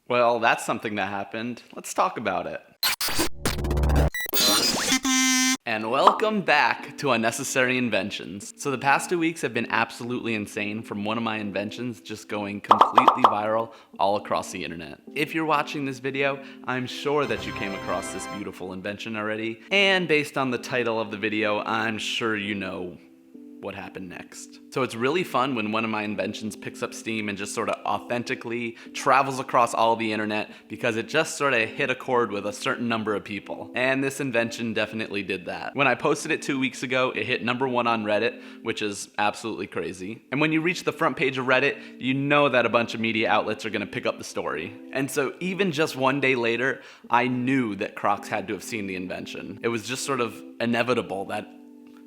Well, that's something that happened. Let's talk about it. And welcome back to Unnecessary Inventions. So the past 2 weeks have been absolutely insane from one of my inventions just going completely viral all across the internet. If you're watching this video, I'm sure that you came across this beautiful invention already. And based on the title of the video, I'm sure you know what happened next. So it's really fun when one of my inventions picks up steam and just sort of authentically travels across all the internet because it just sort of hit a chord with a certain number of people. And this invention definitely did that. When I posted it 2 weeks ago, it hit #1 on Reddit, which is absolutely crazy. And when you reach the front page of Reddit, you know that a bunch of media outlets are gonna pick up the story. And so even just one day later, I knew that Crocs had to have seen the invention. It was just sort of inevitable that,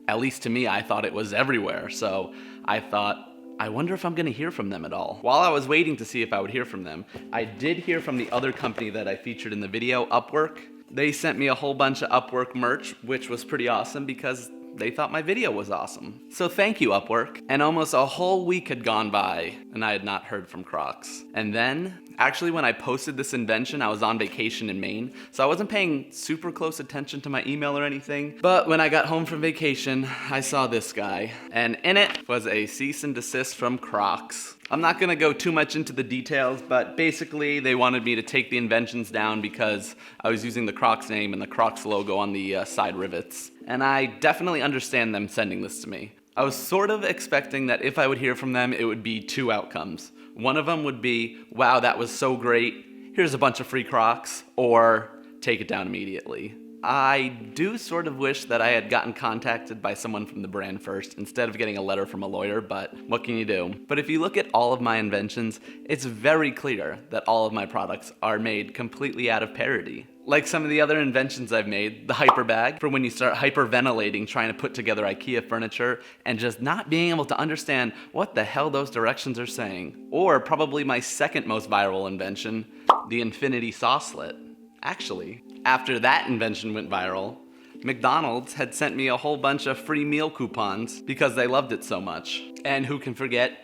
at least to me, I thought it was everywhere. So I thought, I wonder if I'm gonna hear from them at all. While I was waiting to see if I would hear from them, I did hear from the other company that I featured in the video, Upwork. They sent me a whole bunch of Upwork merch, which was pretty awesome because they thought my video was awesome. So thank you, Upwork. And almost a whole week had gone by and I had not heard from Crocs. And then, actually when I posted this invention, I was on vacation in Maine, so I wasn't paying super close attention to my email or anything. But when I got home from vacation, I saw this guy. And in it was a cease and desist from Crocs. I'm not gonna go too much into the details, but basically they wanted me to take the inventions down because I was using the Crocs name and the Crocs logo on the side rivets. And I definitely understand them sending this to me. I was sort of expecting that if I would hear from them, it would be two outcomes. One of them would be, wow, that was so great, here's a bunch of free Crocs, or take it down immediately. I do sort of wish that I had gotten contacted by someone from the brand first instead of getting a letter from a lawyer, but what can you do? But if you look at all of my inventions, it's very clear that all of my products are made completely out of parity. Like some of the other inventions I've made, the hyper bag, for when you start hyperventilating trying to put together IKEA furniture and just not being able to understand what the hell those directions are saying. Or probably my second most viral invention, the infinity saucelet. Actually, after that invention went viral, McDonald's had sent me a whole bunch of free meal coupons because they loved it so much. And who can forget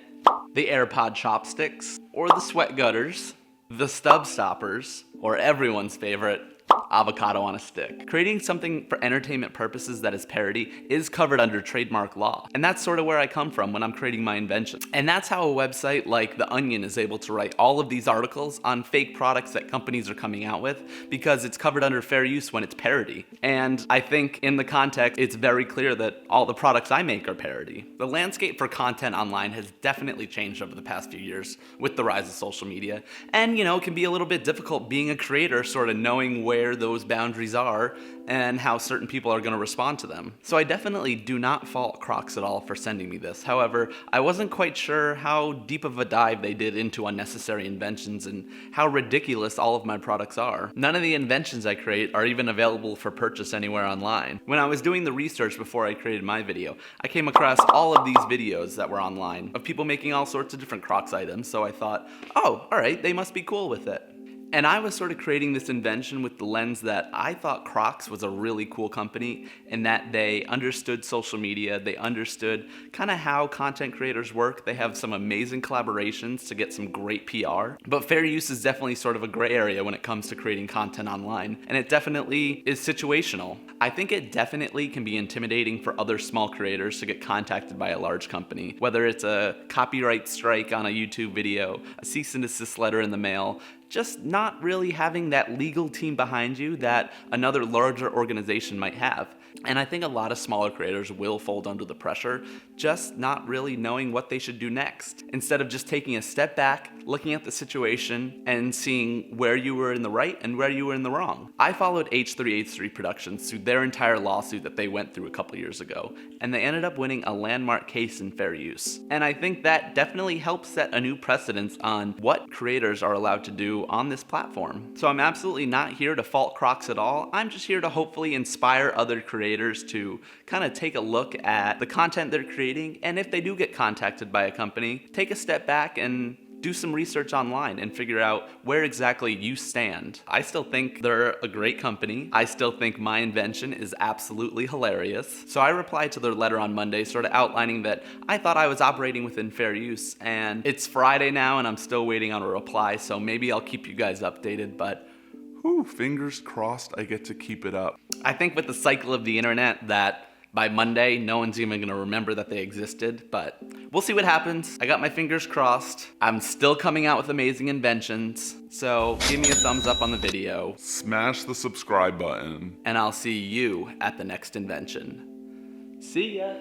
the AirPod chopsticks, or the sweat gutters, the stub stoppers, or everyone's favorite, avocado on a stick. Creating something for entertainment purposes that is parody is covered under trademark law. And that's sort of where I come from when I'm creating my inventions. And that's how a website like The Onion is able to write all of these articles on fake products that companies are coming out with, because it's covered under fair use when it's parody. And I think in the context, it's very clear that all the products I make are parody. The landscape for content online has definitely changed over the past few years with the rise of social media. And it can be a little bit difficult being a creator, sort of knowing where those boundaries are and how certain people are going to respond to them. So I definitely do not fault Crocs at all for sending me this. However, I wasn't quite sure how deep of a dive they did into unnecessary inventions and how ridiculous all of my products are. None of the inventions I create are even available for purchase anywhere online. When I was doing the research before I created my video, I came across all of these videos that were online of people making all sorts of different Crocs items, so I thought, oh, alright, they must be cool with it. And I was sort of creating this invention with the lens that I thought Crocs was a really cool company and that they understood social media, they understood kind of how content creators work. They have some amazing collaborations to get some great PR. But fair use is definitely sort of a gray area when it comes to creating content online, and it definitely is situational. I think it definitely can be intimidating for other small creators to get contacted by a large company, whether it's a copyright strike on a YouTube video, a cease and desist letter in the mail, just not really having that legal team behind you that another larger organization might have. And I think a lot of smaller creators will fold under the pressure, just not really knowing what they should do next. Instead of just taking a step back, looking at the situation, and seeing where you were in the right and where you were in the wrong. I followed H3H3 Productions through their entire lawsuit that they went through a couple years ago, and they ended up winning a landmark case in fair use. And I think that definitely helps set a new precedence on what creators are allowed to do on this platform. So I'm absolutely not here to fault Crocs at all. I'm just here to hopefully inspire other creators to kind of take a look at the content they're creating, and if they do get contacted by a company, take a step back and do some research online and figure out where exactly you stand. I still think they're a great company. I still think my invention is absolutely hilarious. So I replied to their letter on Monday, sort of outlining that I thought I was operating within fair use, and it's Friday now and I'm still waiting on a reply, so maybe I'll keep you guys updated, but Whew, fingers crossed I get to keep it up. I think with the cycle of the internet that by Monday, no one's even gonna remember that they existed, but we'll see what happens. I got my fingers crossed. I'm still coming out with amazing inventions, so give me a thumbs up on the video, Smash the subscribe button. and I'll see you at the next invention. See ya!